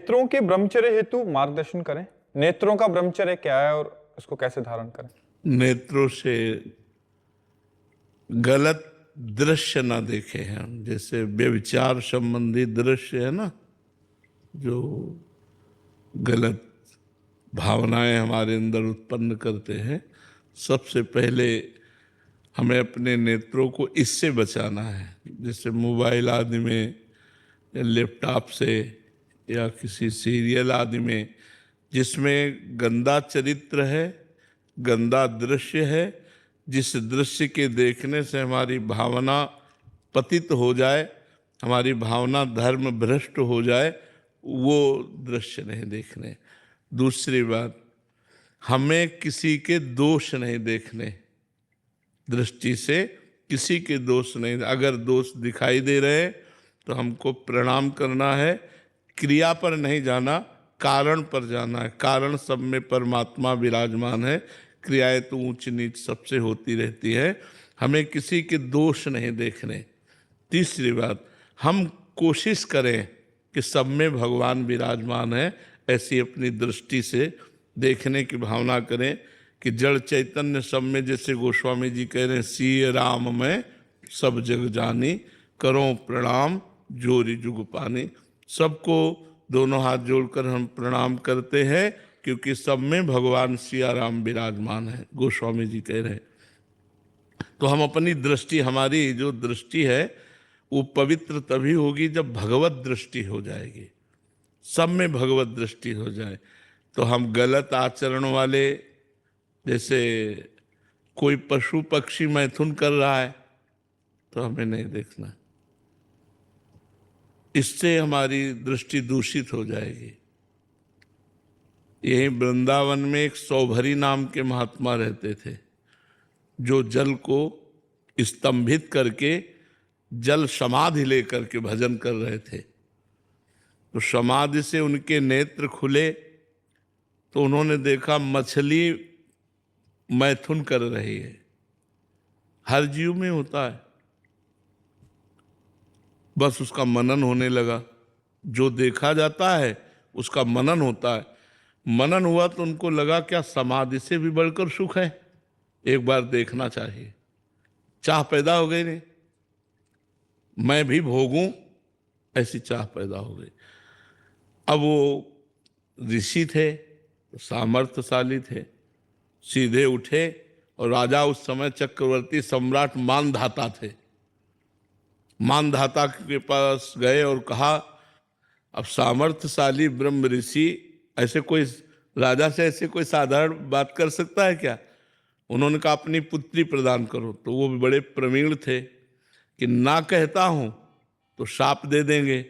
नेत्रों के ब्रह्मचर्य हेतु मार्गदर्शन करें। नेत्रों का ब्रह्मचर्य क्या है और इसको कैसे धारण करें? नेत्रों से गलत दृश्य ना देखे हैं। जैसे व्यभिचार संबंधी दृश्य है ना, जो गलत भावनाएं हमारे अंदर उत्पन्न करते हैं, सबसे पहले हमें अपने नेत्रों को इससे बचाना है। जैसे मोबाइल आदि में या लैपटॉप से या किसी सीरियल आदि में जिसमें गंदा चरित्र है, गंदा दृश्य है, जिस दृश्य के देखने से हमारी भावना पतित हो जाए, हमारी भावना धर्म भ्रष्ट हो जाए, वो दृश्य नहीं देखने। दूसरी बात, हमें किसी के दोष नहीं देखने। दृष्टि से किसी के दोष नहीं, अगर दोष दिखाई दे रहे हैं तो हमको प्रणाम करना है। क्रिया पर नहीं जाना, कारण पर जाना है। कारण सब में परमात्मा विराजमान है, क्रियाएं तो ऊंच नीच सबसे होती रहती है। हमें किसी के दोष नहीं देखने। तीसरी बात, हम कोशिश करें कि सब में भगवान विराजमान है, ऐसी अपनी दृष्टि से देखने की भावना करें कि जड़ चैतन्य सब में, जैसे गोस्वामी जी कह रहे हैं, सिय राम में सब जग जानी, करो प्रणाम जोरी जुग पानी। सबको दोनों हाथ जोड़कर हम प्रणाम करते हैं, क्योंकि सब में भगवान सिया राम विराजमान है, गोस्वामी जी कह रहे हैं। तो हम अपनी दृष्टि, हमारी जो दृष्टि है वो पवित्र तभी होगी जब भगवत दृष्टि हो जाएगी, सब में भगवत दृष्टि हो जाए। तो हम गलत आचरण वाले, जैसे कोई पशु पक्षी मैथुन कर रहा है तो हमें नहीं देखना, इससे हमारी दृष्टि दूषित हो जाएगी। यही वृंदावन में एक सौभरी नाम के महात्मा रहते थे, जो जल को स्तंभित करके जल समाधि लेकर के भजन कर रहे थे। तो समाधि से उनके नेत्र खुले तो उन्होंने देखा मछली मैथुन कर रही है। हर जीव में होता है, बस उसका मनन होने लगा। जो देखा जाता है उसका मनन होता है। मनन हुआ तो उनको लगा क्या समाधि से भी बढ़कर सुख है, एक बार देखना चाहिए। चाह पैदा हो गई, नहीं मैं भी भोगूं, ऐसी चाह पैदा हो गई। अब वो ऋषि थे, सामर्थ्यशाली थे, सीधे उठे और राजा उस समय चक्रवर्ती सम्राट मानधाता थे। मानधाता के पास गए और कहा, अब सामर्थ्यशाली ब्रह्म ऋषि ऐसे कोई राजा से ऐसे कोई साधारण बात कर सकता है क्या? उन्होंने कहा अपनी पुत्री प्रदान करो। तो वो भी बड़े प्रवीण थे कि ना कहता हूं तो शाप दे देंगे,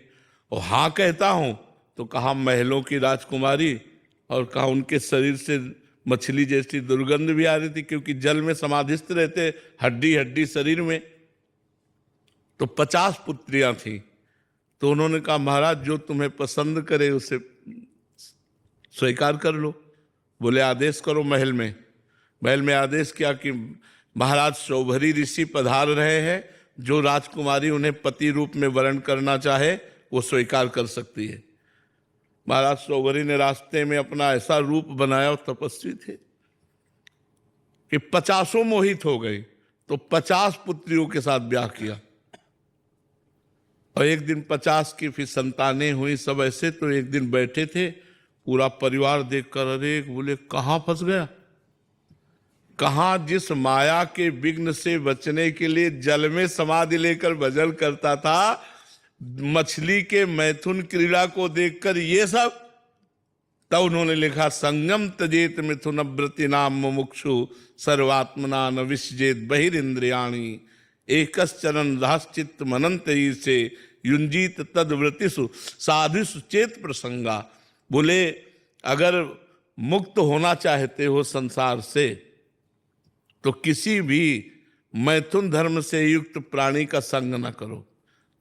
और हाँ कहता हूं तो कहा महलों की राजकुमारी, और कहा उनके शरीर से मछली जैसी दुर्गंध भी आ रही थी, क्योंकि जल में समाधिस्थ रहते, हड्डी हड्डी शरीर में। तो 50 पुत्रियां थी। तो उन्होंने कहा महाराज जो तुम्हें पसंद करे उसे स्वीकार कर लो। बोले आदेश करो। महल में आदेश किया कि महाराज सौभरी ऋषि पधार रहे हैं, जो राजकुमारी उन्हें पति रूप में वर्ण करना चाहे वो स्वीकार कर सकती है। महाराज सौभरी ने रास्ते में अपना ऐसा रूप बनाया, और तपस्वी थे, कि 50 मोहित हो गई। तो 50 पुत्रियों के साथ ब्याह किया, और एक दिन 50 की फिर संतानें हुई, सब ऐसे। तो एक दिन बैठे थे, पूरा परिवार देखकर अरे बोले कहाँ फंस गया, कहाँ जिस माया के विघ्न से बचने के लिए जल में समाधि लेकर भजन करता था, मछली के मैथुन क्रीड़ा को देखकर ये सब। तब उन्होंने लिखा, संगम तजेत मिथुन व्रति नाम मुमुक्षु सर्वात्मना न विसजेत बहिरिंद्रियाणी एकश्चरण रहश्चित्त मनंत से युंजीत तद्व्रतिषु साधुषु चेत प्रसंगा। बोले अगर मुक्त होना चाहते हो संसार से तो किसी भी मैथुन धर्म से युक्त प्राणी का संग न करो।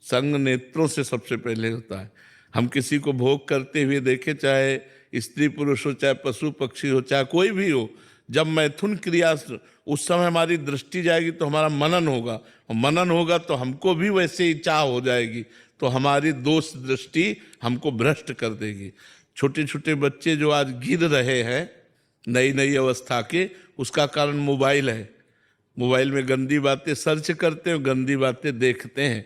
संग नेत्रों से सबसे पहले होता है। हम किसी को भोग करते हुए देखे, चाहे स्त्री पुरुष हो, चाहे पशु पक्षी हो, चाहे कोई भी हो, जब मैथुन क्रिया उस समय हमारी दृष्टि जाएगी तो हमारा मनन होगा, और मनन होगा तो हमको भी वैसे ही चाह हो जाएगी, तो हमारी दोष दृष्टि हमको भ्रष्ट कर देगी। छोटे छोटे बच्चे जो आज गिर रहे हैं नई नई अवस्था के, उसका कारण मोबाइल है। मोबाइल में गंदी बातें सर्च करते हैं, गंदी बातें देखते हैं।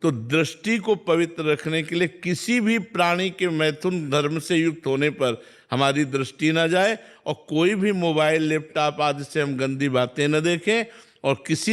तो दृष्टि को पवित्र रखने के लिए किसी भी प्राणी के मैथुन धर्म से युक्त होने पर हमारी दृष्टि ना जाए, और कोई भी मोबाइल लैपटॉप आदि से हम गंदी बातें न देखें, और किसी